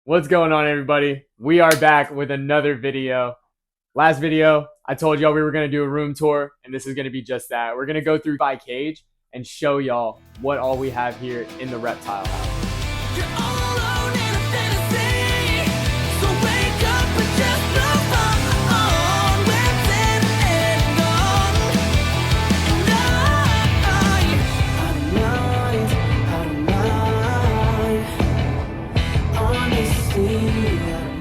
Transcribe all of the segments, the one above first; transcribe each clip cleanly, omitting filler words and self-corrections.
What's going on, everybody? We are back with another video. Last video, I told y'all we were going to do a room tour, and this is going to be just that. We're going to go through by cage and show y'all what all we have here in the reptile house. You're all alone in a fantasy, so wake up and just move on. We're dead and gone, and I don't mind, honestly, I don't mind.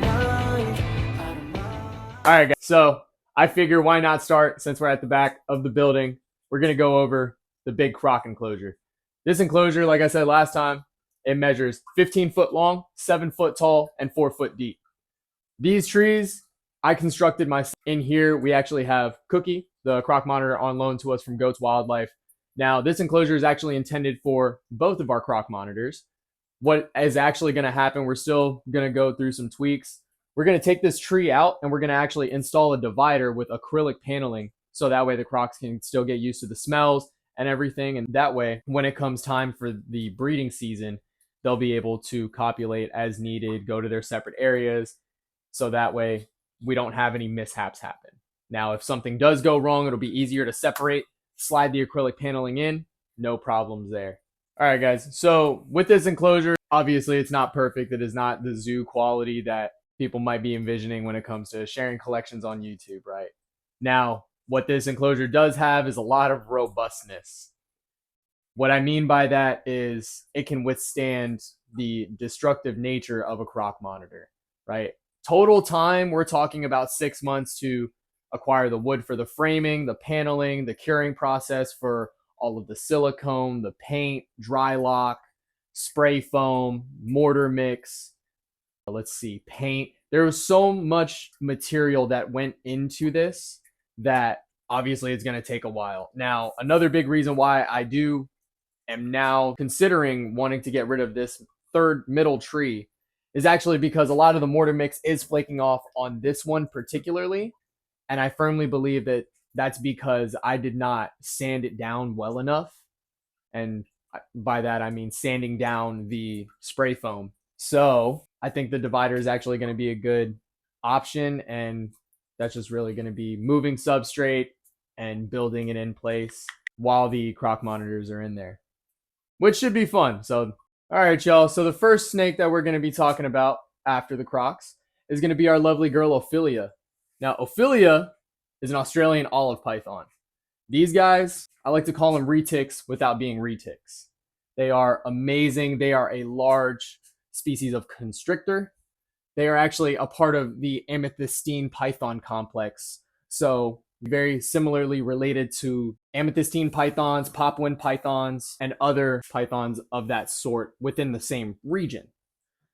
All right, guys. So I figure why not start since we're at the back of the building. We're going to go over the big Croc enclosure. This enclosure, like I said last time, it measures 15 foot long, 7 foot tall, and 4 foot deep. These trees, I constructed myself. In here, we actually have Cookie, the Croc monitor, on loan to us from Goats Wildlife. Now, this enclosure is actually intended for both of our Croc monitors. What is actually going to happen, we're still going to go through some tweaks. We're going to take this tree out and we're going to actually install a divider with acrylic paneling so that way the Crocs can still get used to the smells and everything. And that way, when it comes time for the breeding season, they'll be able to copulate as needed, go to their separate areas. So that way we don't have any mishaps happen. Now, if something does go wrong, it'll be easier to separate, slide the acrylic paneling in, no problems there. All right, guys. So with this enclosure, obviously it's not perfect. It is not the zoo quality that people might be envisioning when it comes to sharing collections on YouTube, right? Now, what this enclosure does have is a lot of robustness. What I mean by that is it can withstand the destructive nature of a Croc monitor, right? Total time, we're talking about 6 months to acquire the wood for the framing, the paneling, the curing process for all of the silicone, the paint, dry lock, spray foam, mortar mix. Let's see, paint. There was so much material that went into this that obviously it's going to take a while. Now, another big reason why I am now considering wanting to get rid of this third middle tree is actually because a lot of the mortar mix is flaking off on this one particularly. And I firmly believe that that's because I did not sand it down well enough. And by that, I mean sanding down the spray foam. So I think the divider is actually going to be a good option. And that's just really going to be moving substrate and building it in place while the Croc monitors are in there, which should be fun. So, all right, y'all. So the first snake that we're going to be talking about after the Crocs is going to be our lovely girl, Ophelia. Now, Ophelia is an Australian olive python. These guys, I like to call them retics without being retics. They are amazing. They are a large species of constrictor. They are actually a part of the amethystine python complex. So very similarly related to amethystine pythons, Papuan pythons, and other pythons of that sort within the same region.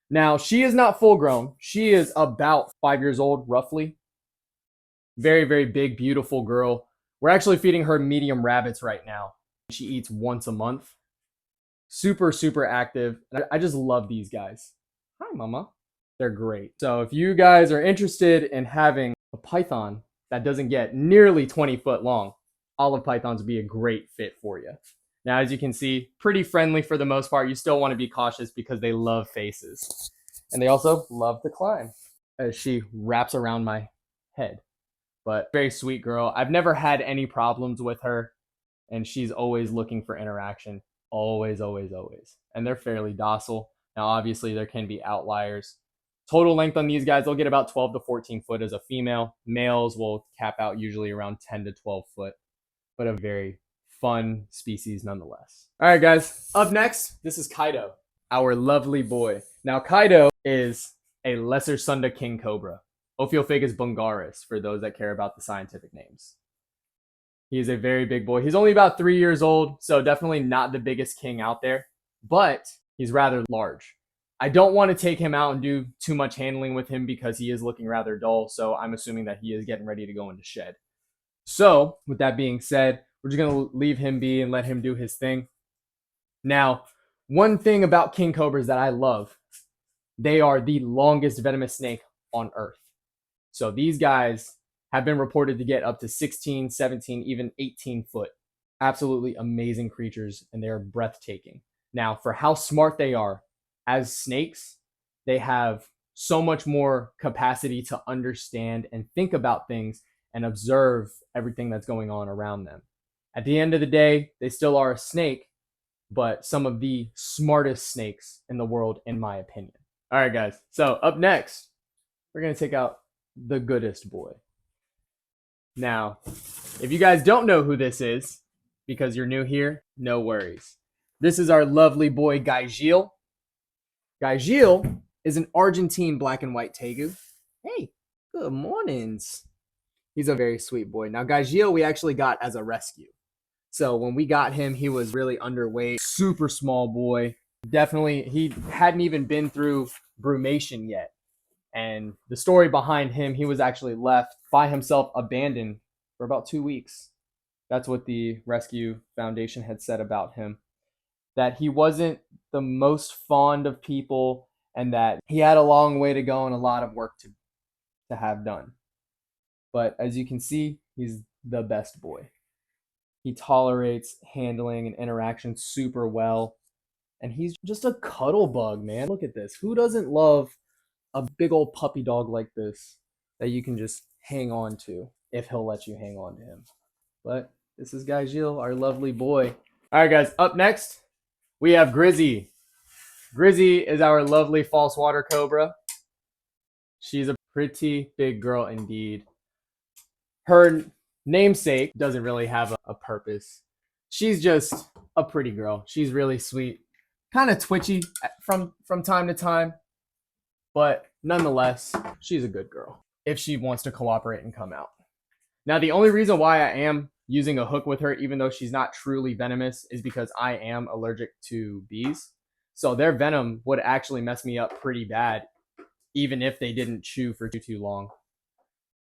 Now, she is not full grown. She is about 5 years old, roughly. Very, very big, beautiful girl. We're actually feeding her medium rabbits right now. She eats once a month. Super, super active. I just love these guys. Hi, mama. They're great. So if you guys are interested in having a python that doesn't get nearly 20 foot long, olive pythons would be a great fit for you. Now, as you can see, pretty friendly for the most part. You still want to be cautious because they love faces. And they also love to climb as she wraps around my head. But very sweet girl. I've never had any problems with her. And she's always looking for interaction. Always, always, always. And they're fairly docile. Now, obviously, there can be outliers. Total length on these guys, they'll get about 12 to 14 foot as a female. Males will cap out usually around 10 to 12 foot. But a very fun species nonetheless. All right, guys. Up next, this is Chyno, our lovely boy. Now, Chyno is a lesser Sunda king cobra. Ophiophagus bungaris, for those that care about the scientific names. He is a very big boy. He's only about 3 years old, so definitely not the biggest king out there, but he's rather large. I don't want to take him out and do too much handling with him because he is looking rather dull, so I'm assuming that he is getting ready to go into shed. So, with that being said, we're just going to leave him be and let him do his thing. Now, one thing about king cobras that I love, they are the longest venomous snake on Earth. So these guys have been reported to get up to 16, 17, even 18 foot. Absolutely amazing creatures, and they're breathtaking. Now, for how smart they are as snakes, they have so much more capacity to understand and think about things and observe everything that's going on around them. At the end of the day, they still are a snake, but some of the smartest snakes in the world, in my opinion. All right, guys. So up next, we're going to take out the goodest boy. Now, if you guys don't know who this is, because you're new here, no worries. This is our lovely boy, Gaboon. Gaboon is an Argentine black and white Tegu. Hey, good mornings. He's a very sweet boy. Now, Gaboon we actually got as a rescue. So when we got him, he was really underweight, super small boy. Definitely, he hadn't even been through brumation yet. And the story behind him, he was actually left by himself, abandoned for about 2 weeks. That's what the Rescue Foundation had said about him. That he wasn't the most fond of people and that he had a long way to go and a lot of work to have done. But as you can see, he's the best boy. He tolerates handling and interaction super well. And he's just a cuddle bug, man. Look at this. Who doesn't love a big old puppy dog like this that you can just hang on to if he'll let you hang on to him? But this is Gaboon, our lovely boy. All right, guys. Up next, we have Grizzy. Grizzy is our lovely false water cobra. She's a pretty big girl indeed. Her namesake doesn't really have a purpose. She's just a pretty girl. She's really sweet. Kind of twitchy from time to time. But nonetheless, she's a good girl if she wants to cooperate and come out. Now, the only reason why I am using a hook with her, even though she's not truly venomous, is because I am allergic to bees. So their venom would actually mess me up pretty bad, even if they didn't chew for too long.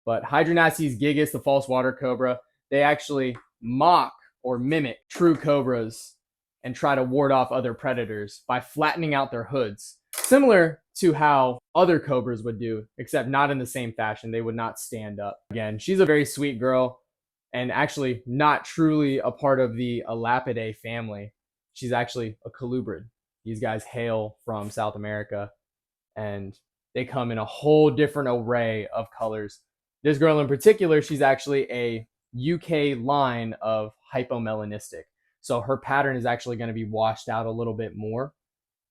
But Hydronaces gigas, the false water cobra, they actually mock or mimic true cobras and try to ward off other predators by flattening out their hoods. Similar to how other cobras would do, except not in the same fashion. They would not stand up. Again, she's a very sweet girl and actually not truly a part of the Elapids family. She's actually a Colubrid. These guys hail from South America and they come in a whole different array of colors. This girl in particular, she's actually a UK line of hypomelanistic. So her pattern is actually going to be washed out a little bit more.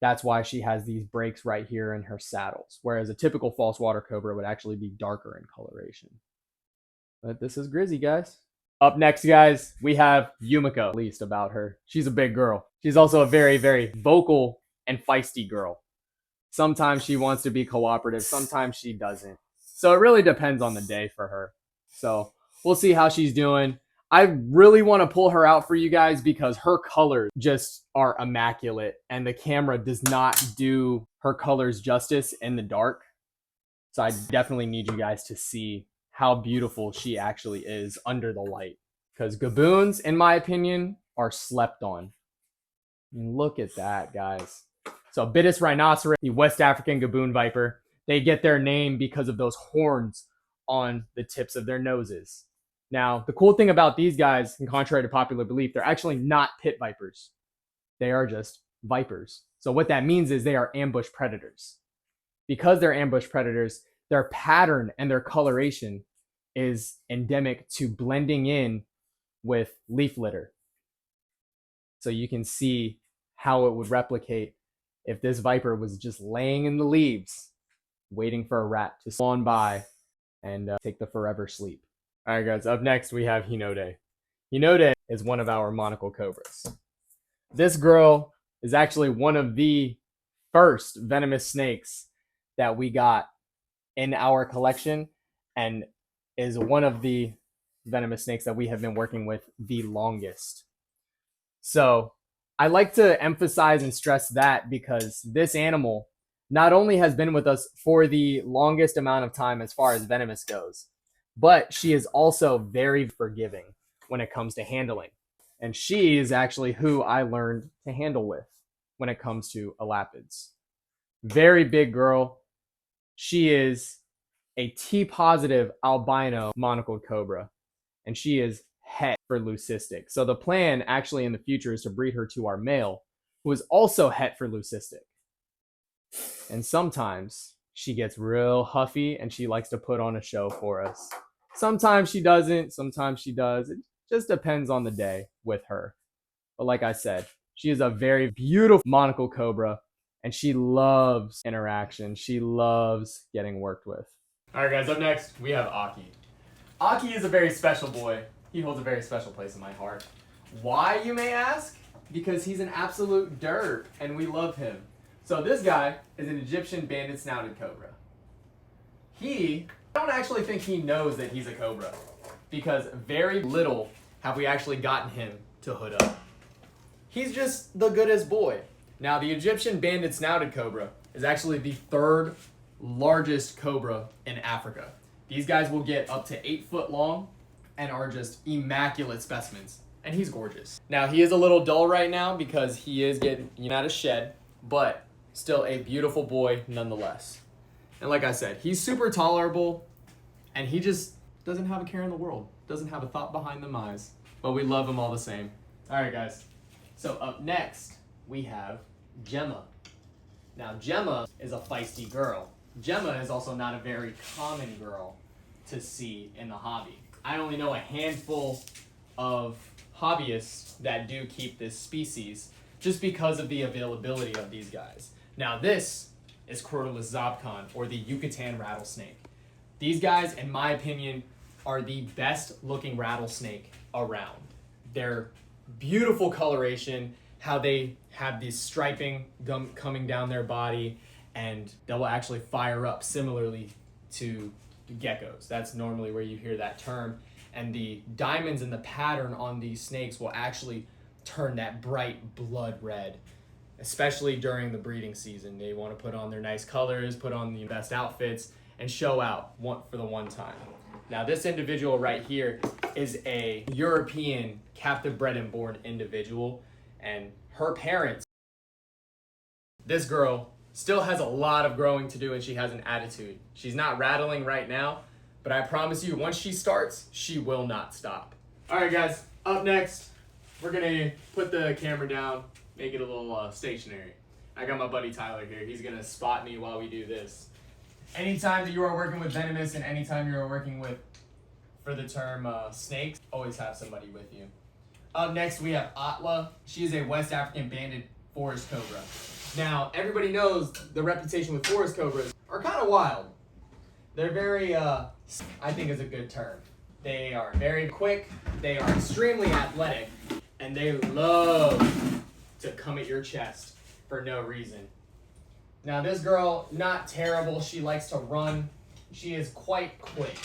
That's why she has these breaks right here in her saddles, whereas a typical false water cobra would actually be darker in coloration. But this is Grizzy, guys. Up next, guys, we have Yumiko, at least about her. She's a big girl. She's also a very, very vocal and feisty girl. Sometimes she wants to be cooperative, sometimes she doesn't. So it really depends on the day for her. So we'll see how she's doing. I really want to pull her out for you guys because her colors just are immaculate and the camera does not do her colors justice in the dark. So I definitely need you guys to see how beautiful she actually is under the light. Because Gaboons, in my opinion, are slept on. Look at that, guys. So Bitis rhinoceros, the West African Gaboon viper, they get their name because of those horns on the tips of their noses. Now, the cool thing about these guys, and contrary to popular belief, they're actually not pit vipers. They are just vipers. So what that means is they are ambush predators. Because they're ambush predators, their pattern and their coloration is endemic to blending in with leaf litter. So you can see how it would replicate if this viper was just laying in the leaves, waiting for a rat to spawn by and take the forever sleep. All right, guys, up next we have Hinode. Hinode is one of our monocle cobras. This girl is actually one of the first venomous snakes that we got in our collection and is one of the venomous snakes that we have been working with the longest. So I like to emphasize and stress that because this animal not only has been with us for the longest amount of time as far as venomous goes, but she is also very forgiving when it comes to handling. And she is actually who I learned to handle with when it comes to Elapids. Very big girl. She is a T-positive albino monocled cobra, and she is het for leucistic. So the plan actually in the future is to breed her to our male, who is also het for leucistic. And sometimes she gets real huffy and she likes to put on a show for us. Sometimes she doesn't, sometimes she does. It just depends on the day with her. But like I said, she is a very beautiful monocle cobra and she loves interaction. She loves getting worked with. All right, guys, up next, we have Aki. Aki is a very special boy. He holds a very special place in my heart. Why, you may ask? Because he's an absolute derp and we love him. So this guy is an Egyptian banded snouted cobra. I don't actually think he knows that he's a cobra because very little have we actually gotten him to hood up. He's just the goodest boy. Now, the Egyptian banded snouted cobra is actually the third largest cobra in Africa. These guys will get up to 8 foot long and are just immaculate specimens. And he's gorgeous. Now, he is a little dull right now because he is getting out of shed, but still a beautiful boy nonetheless. And like I said, he's super tolerable and he just doesn't have a care in the world. Doesn't have a thought behind them eyes. But we love him all the same. All right, guys. So up next, we have Gemma. Now, Gemma is a feisty girl. Gemma is also not a very common girl to see in the hobby. I only know a handful of hobbyists that do keep this species just because of the availability of these guys. Now, this is Crotalus zobcon, or the Yucatan rattlesnake. These guys, in my opinion, are the best looking rattlesnake around. Their beautiful coloration, how they have this striping coming down their body, and they will actually fire up similarly to geckos. That's normally where you hear that term. And the diamonds in the pattern on these snakes will actually turn that bright blood red, especially during the breeding season. They want to put on their nice colors, put on the best outfits, and show out for the one time. Now, this individual right here is a European captive bred and born individual, and her parents, this girl still has a lot of growing to do and she has an attitude. She's not rattling right now, but I promise you, once she starts, she will not stop. All right, guys, up next, we're gonna put the camera down, make it a little stationary. I got my buddy Tyler here. He's gonna spot me while we do this. Anytime that you are working with venomous and anytime you are working with, for the term snakes, always have somebody with you. Up next, we have Atla. She is a West African banded forest cobra. Now, everybody knows the reputation with forest cobras are kind of wild. They're very, I think is a good term. They are very quick, they are extremely athletic, and they love to come at your chest for no reason. Now, this girl, not terrible. She likes to run. She is quite quick,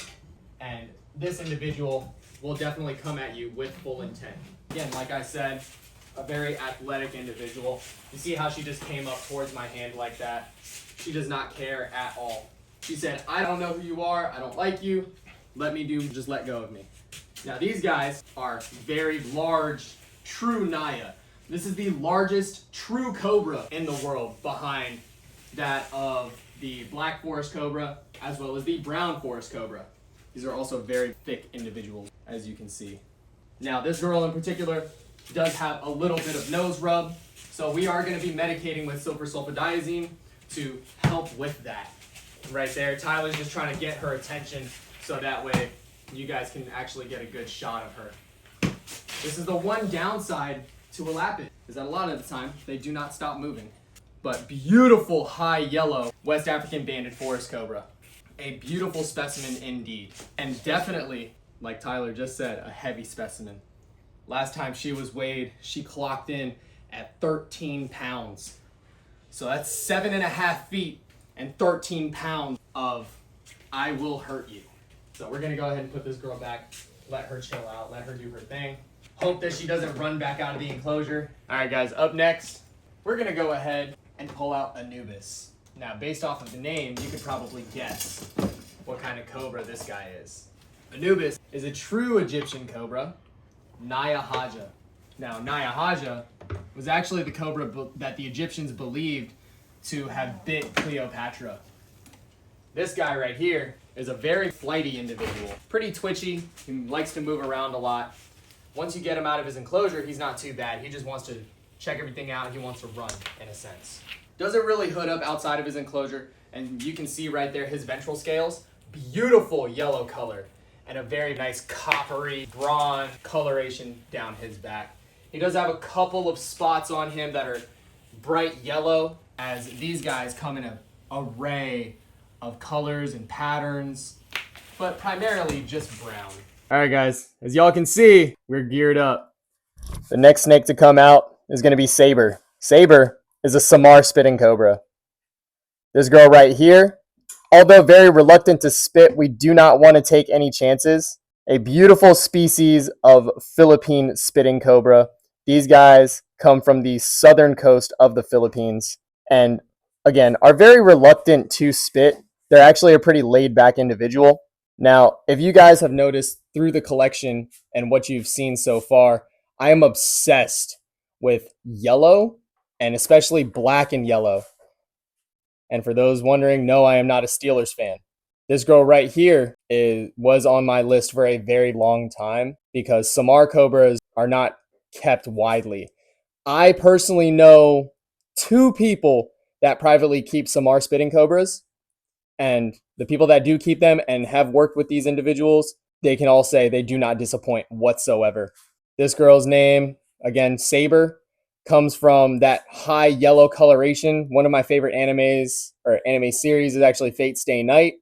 and this individual will definitely come at you with full intent. Again, like I said, a very athletic individual. You see how she just came up towards my hand like that? She does not care at all. She said, I don't know who you are. I don't like you. Just let go of me. Now, these guys are very large, true Naya. This is the largest true cobra in the world, behind that of the black forest cobra as well as the brown forest cobra. These are also very thick individuals, as you can see. Now, this girl in particular does have a little bit of nose rub, so we are going to be medicating with silver sulfadiazine to help with that. Right there, Tyler's just trying to get her attention so that way you guys can actually get a good shot of her. This is the one downside to Elapids, is that a lot of the time they do not stop moving. But beautiful high yellow West African banded forest cobra. A beautiful specimen indeed. And definitely, like Tyler just said, a heavy specimen. Last time she was weighed, she clocked in at 13 pounds. So that's 7.5 feet and 13 pounds of I will hurt you. So we're gonna go ahead and put this girl back, let her chill out, let her do her thing. Hope that she doesn't run back out of the enclosure. All right, guys, up next, we're gonna go ahead and pull out Anubis. Now, based off of the name, you could probably guess what kind of cobra this guy is. Anubis is a true Egyptian cobra, Naya Haja. Now, Naya Haja was actually the cobra that the Egyptians believed to have bit Cleopatra. This guy right here is a very flighty individual. Pretty twitchy, he likes to move around a lot. Once you get him out of his enclosure, he's not too bad. He just wants to check everything out. He wants to run, in a sense. Doesn't really hood up outside of his enclosure And you can see right there his ventral scales, beautiful yellow color, and a very nice coppery bronze coloration down his back. He does have a couple of spots on him that are bright yellow, as these guys come in an array of colors and patterns, but primarily just brown. All right, guys, as y'all can see, we're geared up. The next snake to come out is going to be Saber. Saber is a Samar spitting cobra. This girl right here, although very reluctant to spit, we do not want to take any chances. A beautiful species of Philippine spitting cobra. These guys come from the southern coast of the Philippines and, again, are very reluctant to spit. They're actually a pretty laid-back individual. Now, if you guys have noticed through the collection and what you've seen so far, I am obsessed with yellow and especially black and yellow. And for those wondering, no, I am not a Steelers fan. This girl right here was on my list for a very long time because Samar cobras are not kept widely. I personally know 2 people that privately keep Samar spitting cobras, and the people that do keep them and have worked with these individuals, they can all say they do not disappoint whatsoever. This girl's name, again, Saber, comes from that high yellow coloration. One of my favorite animes or anime series is actually Fate Stay Night,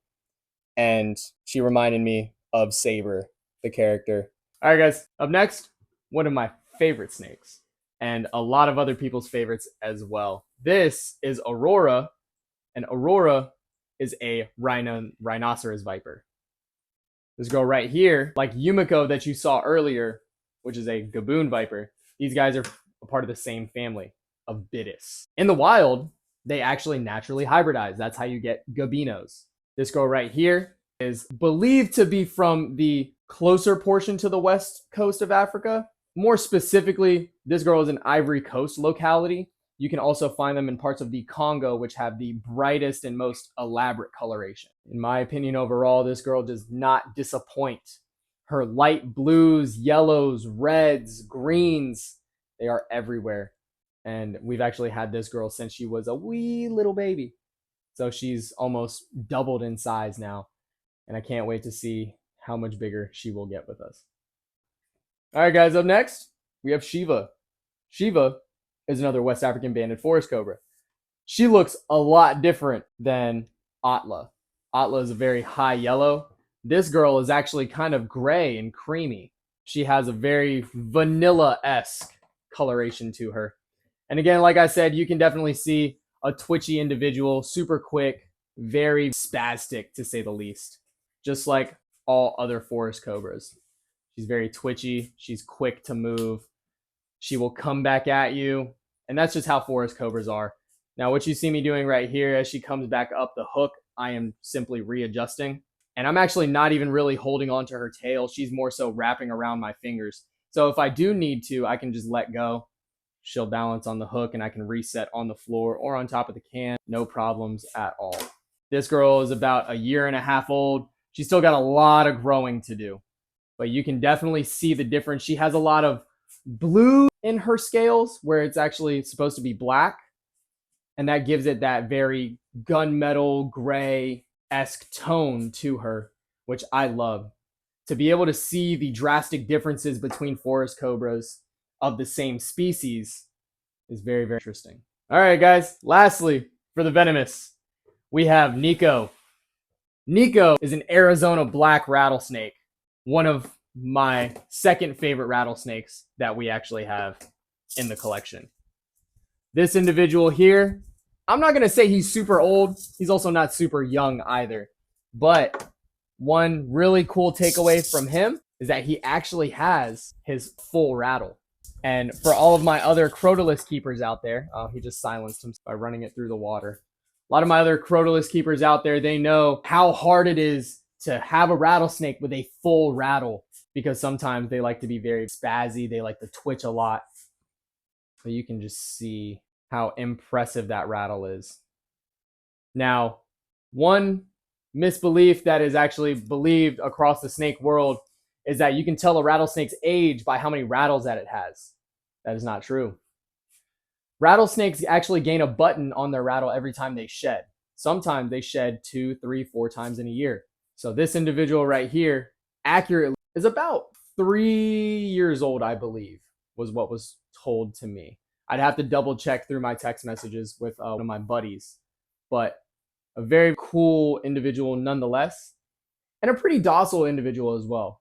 and she reminded me of Saber, the character. All right, guys, up next, one of my favorite snakes, and a lot of other people's favorites as well. This is Aurora, and Aurora is a rhinoceros viper. This girl right here, like Yumiko that you saw earlier, which is a Gaboon viper, these guys are a part of the same family of Bitis. In the wild, they actually naturally hybridize. That's how you get Gabinos. This girl right here is believed to be from the closer portion to the west coast of Africa. More specifically, this girl is an Ivory Coast locality. You can also find them in parts of the Congo, which have the brightest and most elaborate coloration. In my opinion, overall, this girl does not disappoint. Her light blues, yellows, reds, greens, they are everywhere. And we've actually had this girl since she was a wee little baby. So she's almost doubled in size now. And I can't wait to see how much bigger she will get with us. All right, guys, up next, we have Shiva. Shiva is another West African banded forest cobra. She looks a lot different than Atla. Atla is a very high yellow. This girl is actually kind of gray and creamy. She has a very vanilla-esque coloration to her. And again, like I said, you can definitely see a twitchy individual, super quick, very spastic to say the least, just like all other forest cobras. She's very twitchy. She's quick to move. She will come back at you. And that's just how forest cobras are. Now, what you see me doing right here as she comes back up the hook, I am simply readjusting. And I'm actually not even really holding onto her tail. She's more so wrapping around my fingers. So if I do need to, I can just let go. She'll balance on the hook and I can reset on the floor or on top of the can. No problems at all. This girl is about 1.5 years old. She's still got a lot of growing to do. But you can definitely see the difference. She has a lot of blue in her scales where it's actually supposed to be black. And that gives it that very gunmetal gray-esque tone to her, which I love. To be able to see the drastic differences between forest cobras of the same species is very, very interesting. All right, guys. Lastly, for the venomous, we have Nico. Nico is an Arizona black rattlesnake, one of my second favorite rattlesnakes that we actually have in the collection. This individual here, I'm not going to say he's super old. He's also not super young either. But one really cool takeaway from him is that he actually has his full rattle. And for all of my other crotalus keepers out there, he just silenced him by running it through the water. A lot of my other crotalus keepers out there, they know how hard it is to have a rattlesnake with a full rattle, because sometimes they like to be very spazzy. They like to twitch a lot. So you can just see how impressive that rattle is. Now, one misbelief that is actually believed across the snake world is that you can tell a rattlesnake's age by how many rattles that it has. That is not true. Rattlesnakes actually gain a button on their rattle every time they shed. Sometimes they shed 2, 3, 4 times in a year. So this individual right here accurately is about 3 years old, I believe, was what was told to me. I'd have to double check through my text messages with one of my buddies, but a very cool individual nonetheless, and a pretty docile individual as well.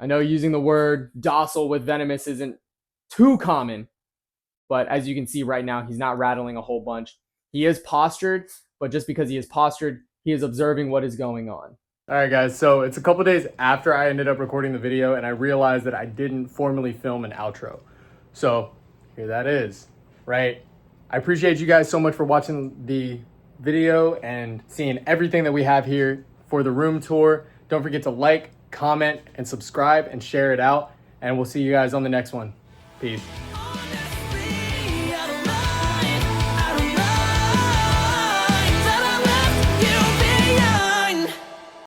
I know using the word docile with venomous isn't too common, but as you can see right now, he's not rattling a whole bunch. He is postured, but just because he is postured, he is observing what is going on. All right, guys, so it's a couple days after I ended up recording the video, and I realized that I didn't formally film an outro. So here that is, right? I appreciate you guys so much for watching the video and seeing everything that we have here for the room tour. Don't forget to like, comment, and subscribe and share it out. And we'll see you guys on the next one. Peace.